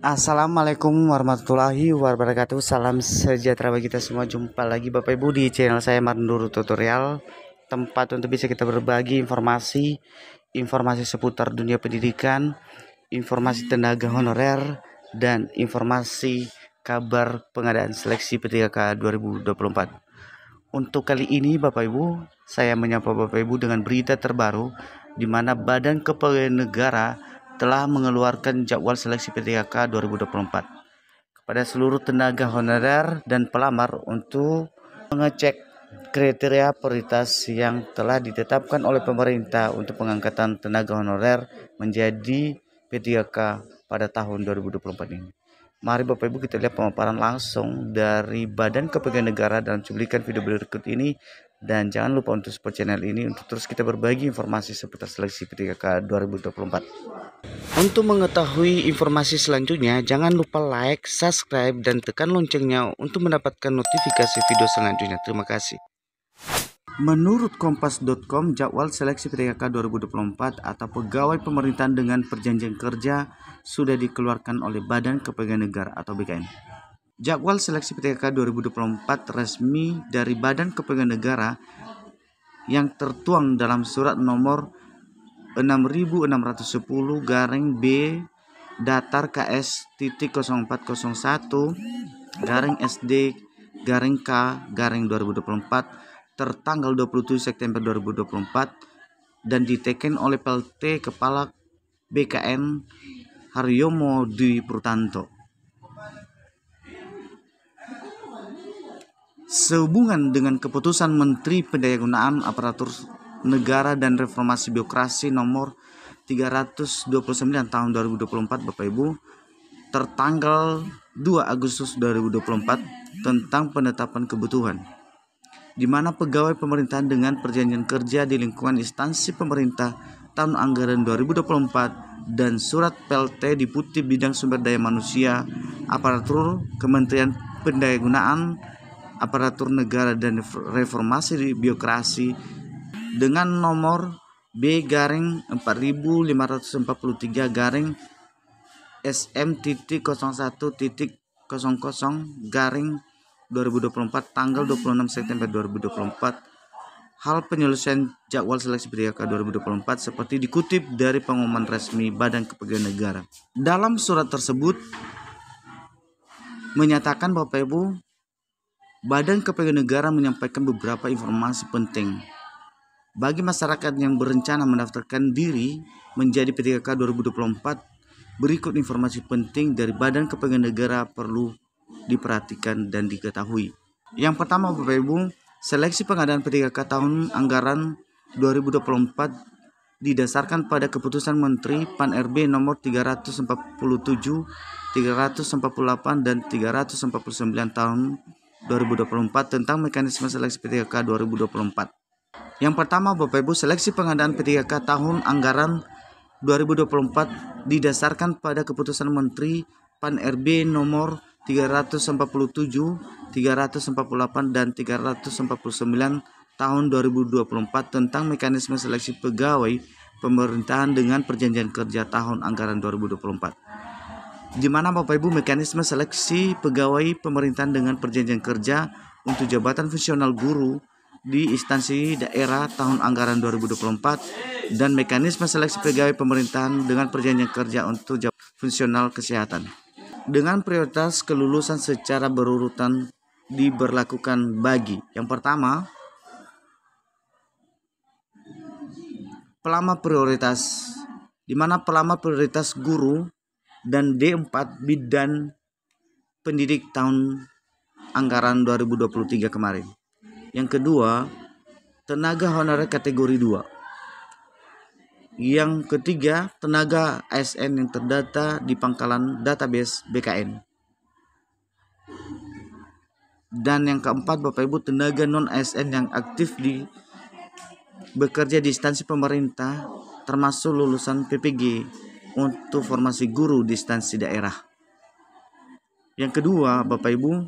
Assalamualaikum warahmatullahi wabarakatuh. Salam sejahtera bagi kita semua. Jumpa lagi Bapak Ibu di channel saya Marnduru Tutorial, tempat untuk bisa kita berbagi informasi seputar dunia pendidikan, informasi tenaga honorer, dan informasi kabar pengadaan seleksi P3K 2024. Untuk kali ini Bapak Ibu, saya menyapa Bapak Ibu dengan berita terbaru di mana Badan Kepegawaian Negara telah mengeluarkan jadwal seleksi P3K 2024 kepada seluruh tenaga honorer dan pelamar untuk mengecek kriteria prioritas yang telah ditetapkan oleh pemerintah untuk pengangkatan tenaga honorer menjadi P3K pada tahun 2024 ini. Mari Bapak Ibu kita lihat pemaparan langsung dari Badan Kepegawaian Negara dalam cuplikan video berikut ini. Dan jangan lupa untuk support channel ini untuk terus kita berbagi informasi seputar seleksi P3K 2024. Untuk mengetahui informasi selanjutnya, jangan lupa like, subscribe, dan tekan loncengnya untuk mendapatkan notifikasi video selanjutnya. Terima kasih. Menurut kompas.com, jadwal seleksi P3K 2024 atau pegawai pemerintahan dengan perjanjian kerja sudah dikeluarkan oleh Badan Kepegawaian Negara atau BKN. Jadwal seleksi P3K 2024 resmi dari Badan Kepegawaian Negara yang tertuang dalam surat nomor 6610/B datar KS.04101/SD-K/2024 tertanggal 27 September 2024 dan diteken oleh PLT Kepala BKN Haryomo Dwi Purtanto. Sehubungan dengan keputusan Menteri Pendayagunaan Aparatur Negara dan Reformasi Birokrasi nomor 329 tahun 2024 Bapak Ibu tertanggal 2 Agustus 2024 tentang penetapan kebutuhan di mana pegawai pemerintahan dengan perjanjian kerja di lingkungan instansi pemerintah tahun anggaran 2024 dan surat PLT Deputi Bidang Sumber Daya Manusia Aparatur Kementerian Pendayagunaan Aparatur Negara dan Reformasi Birokrasi dengan nomor B-45.01.00/2024 tanggal 26 September 2024. Hal penyelesaian jadwal seleksi P3K 2024 seperti dikutip dari pengumuman resmi Badan Kepegawaian Negara. Dalam surat tersebut menyatakan Bapak Ibu, Badan Kepegawaian Negara menyampaikan beberapa informasi penting bagi masyarakat yang berencana mendaftarkan diri menjadi P3K 2024. Berikut informasi penting dari Badan Kepegawaian Negara perlu diperhatikan dan diketahui. Yang pertama Bapak Ibu, seleksi pengadaan P3K tahun anggaran 2024 didasarkan pada keputusan Menteri Pan-RB nomor 347, 348, dan 349 tahun 2024 tentang mekanisme seleksi P3K 2024. Yang pertama Bapak Ibu, seleksi pengadaan P3K tahun anggaran 2024 didasarkan pada keputusan Menteri Pan-RB nomor 347, 348, dan 349 tahun 2024 tentang mekanisme seleksi pegawai pemerintahan dengan perjanjian kerja tahun anggaran 2024. Di mana Bapak Ibu mekanisme seleksi pegawai pemerintahan dengan perjanjian kerja untuk jabatan fungsional guru di instansi daerah tahun anggaran 2024 dan mekanisme seleksi pegawai pemerintahan dengan perjanjian kerja untuk jabatan fungsional kesehatan dengan prioritas kelulusan secara berurutan diberlakukan bagi yang pertama pelamar prioritas, di mana pelamar prioritas guru dan D4 bidan pendidik tahun anggaran 2023 kemarin. Yang kedua, tenaga honorer kategori 2. Yang ketiga, tenaga ASN yang terdata di pangkalan database BKN. Dan yang keempat, Bapak Ibu, tenaga non ASN yang aktif bekerja di instansi pemerintah termasuk lulusan PPG untuk formasi guru di instansi daerah. Yang kedua, Bapak Ibu,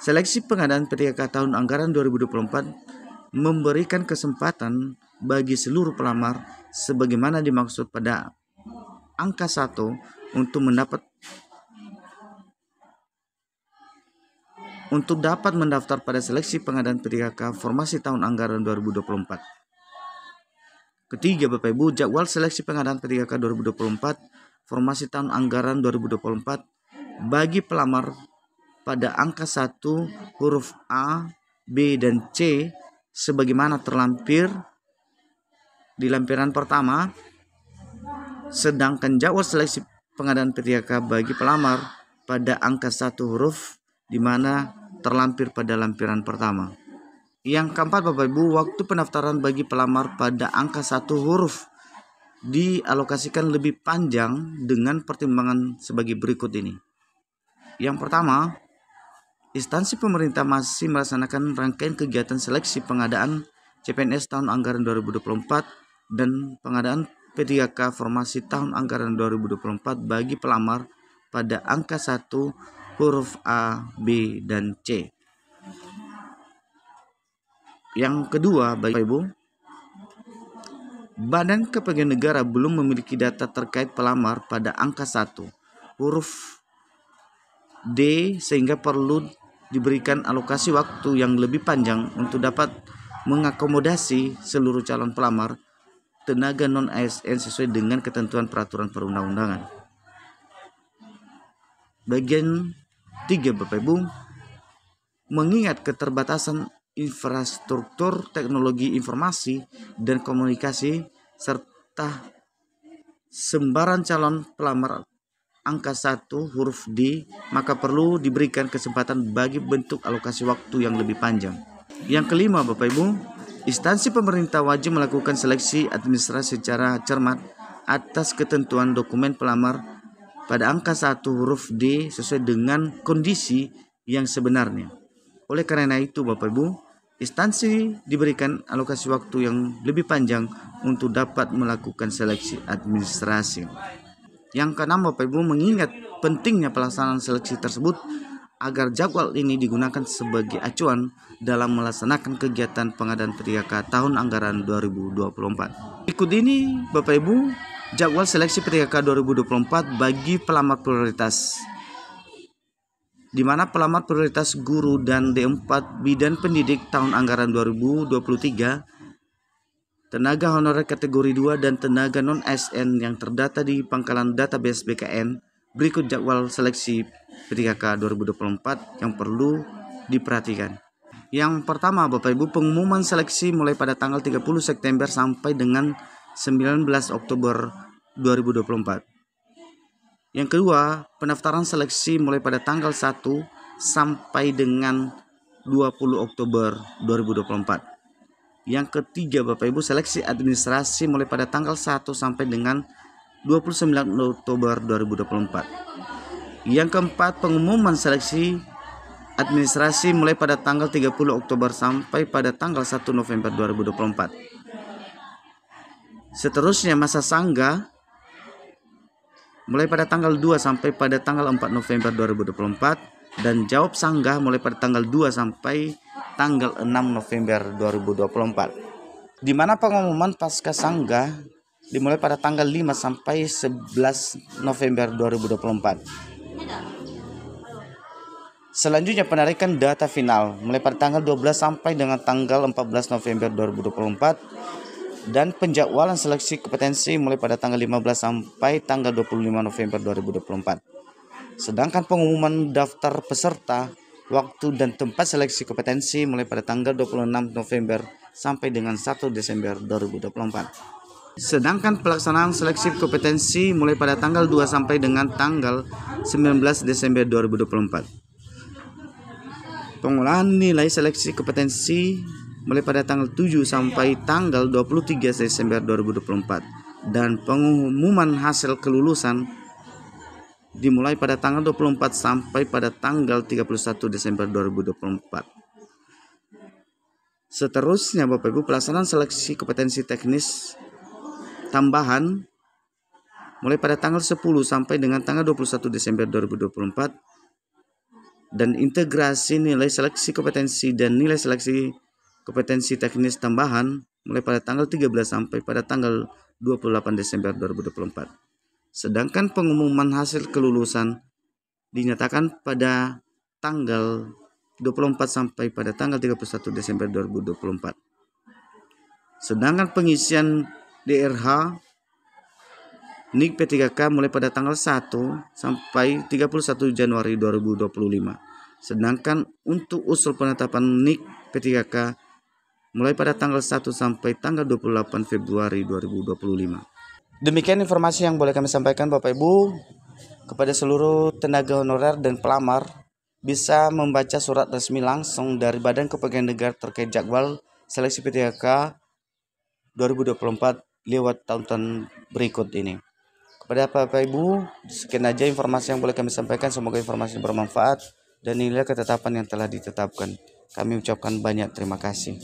seleksi pengadaan P3K tahun anggaran 2024 memberikan kesempatan bagi seluruh pelamar sebagaimana dimaksud pada angka 1 untuk mendapat untuk dapat mendaftar pada seleksi pengadaan P3K formasi tahun anggaran 2024. Ketiga, Bapak Ibu, jadwal seleksi pengadaan P3K 2024 formasi tahun anggaran 2024 bagi pelamar pada angka 1 huruf A, B, dan C sebagaimana terlampir di lampiran pertama, sedangkan jadwal seleksi pengadaan P3K bagi pelamar pada angka 1 huruf di mana terlampir pada lampiran pertama. Yang keempat, Bapak Ibu, waktu pendaftaran bagi pelamar pada angka 1 huruf dialokasikan lebih panjang dengan pertimbangan sebagai berikut ini. Yang pertama, instansi pemerintah masih melaksanakan rangkaian kegiatan seleksi pengadaan CPNS tahun anggaran 2024 dan pengadaan P3K formasi tahun anggaran 2024 bagi pelamar pada angka 1 huruf A, B, dan C. Yang kedua, Bapak Ibu, Badan Kepegawaian Negara belum memiliki data terkait pelamar pada angka 1 huruf D sehingga perlu diberikan alokasi waktu yang lebih panjang untuk dapat mengakomodasi seluruh calon pelamar tenaga non-ASN sesuai dengan ketentuan peraturan perundang-undangan. Bagian 3, Bapak Ibu, mengingat keterbatasan infrastruktur teknologi informasi dan komunikasi serta sembaran calon pelamar angka 1 huruf D, maka perlu diberikan kesempatan bagi bentuk alokasi waktu yang lebih panjang. Yang kelima, Bapak Ibu, instansi pemerintah wajib melakukan seleksi administrasi secara cermat atas ketentuan dokumen pelamar pada angka 1 huruf D sesuai dengan kondisi yang sebenarnya. Oleh karena itu, Bapak Ibu, instansi diberikan alokasi waktu yang lebih panjang untuk dapat melakukan seleksi administrasi. Yang keenam, Bapak Ibu, mengingat pentingnya pelaksanaan seleksi tersebut agar jadwal ini digunakan sebagai acuan dalam melaksanakan kegiatan pengadaan P3K tahun anggaran 2024. Ikut ini, Bapak Ibu, jadwal seleksi P3K 2024 bagi pelamar prioritas, di mana pelamar prioritas guru dan D4 bidan pendidik tahun anggaran 2023, tenaga honorer kategori 2 dan tenaga non-ASN yang terdata di pangkalan database BKN. Berikut jadwal seleksi P3K 2024 yang perlu diperhatikan. Yang pertama, Bapak Ibu, pengumuman seleksi mulai pada tanggal 30 September sampai dengan 19 Oktober 2024. Yang kedua, pendaftaran seleksi mulai pada tanggal 1 sampai dengan 20 Oktober 2024. Yang ketiga, Bapak Ibu, seleksi administrasi mulai pada tanggal 1 sampai dengan 29 Oktober 2024. Yang keempat, pengumuman seleksi administrasi mulai pada tanggal 30 Oktober sampai pada tanggal 1 November 2024. Seterusnya, masa sanggah mulai pada tanggal 2 sampai pada tanggal 4 November 2024 dan jawab sanggah mulai pada tanggal 2 sampai tanggal 6 November 2024. Di mana pengumuman pasca sanggah dimulai pada tanggal 5 sampai 11 November 2024. Selanjutnya, penarikan data final mulai pada tanggal 12 sampai dengan tanggal 14 November 2024. Dan penjadwalan seleksi kompetensi mulai pada tanggal 15 sampai tanggal 25 November 2024. Sedangkan pengumuman daftar peserta, waktu dan tempat seleksi kompetensi mulai pada tanggal 26 November sampai dengan 1 Desember 2024. Sedangkan pelaksanaan seleksi kompetensi mulai pada tanggal 2 sampai dengan tanggal 19 Desember 2024. Pengolahan nilai seleksi kompetensi mulai pada tanggal 7 sampai tanggal 23 Desember 2024 dan pengumuman hasil kelulusan dimulai pada tanggal 24 sampai pada tanggal 31 Desember 2024. Seterusnya, Bapak Ibu, pelaksanaan seleksi kompetensi teknis tambahan mulai pada tanggal 10 sampai dengan tanggal 21 Desember 2024 dan integrasi nilai seleksi kompetensi dan nilai seleksi kompetensi teknis tambahan mulai pada tanggal 13 sampai pada tanggal 28 Desember 2024. Sedangkan pengumuman hasil kelulusan dinyatakan pada tanggal sampai pada tanggal 31 Desember 2024. Sedangkan pengisian DRH NIK P3K mulai pada tanggal 1 sampai 31 Januari 2025. Sedangkan untuk usul penetapan NIK P3K mulai pada tanggal 1 sampai tanggal 28 Februari 2025. Demikian informasi yang boleh kami sampaikan Bapak Ibu. Kepada seluruh tenaga honorer dan pelamar bisa membaca surat resmi langsung dari Badan Kepegawaian Negara terkait jadwal seleksi P3K 2024 lewat tahun-tahun berikut ini. Kepada Bapak Ibu, sekian aja informasi yang boleh kami sampaikan. Semoga informasi bermanfaat dan inilah ketetapan yang telah ditetapkan. Kami ucapkan banyak terima kasih.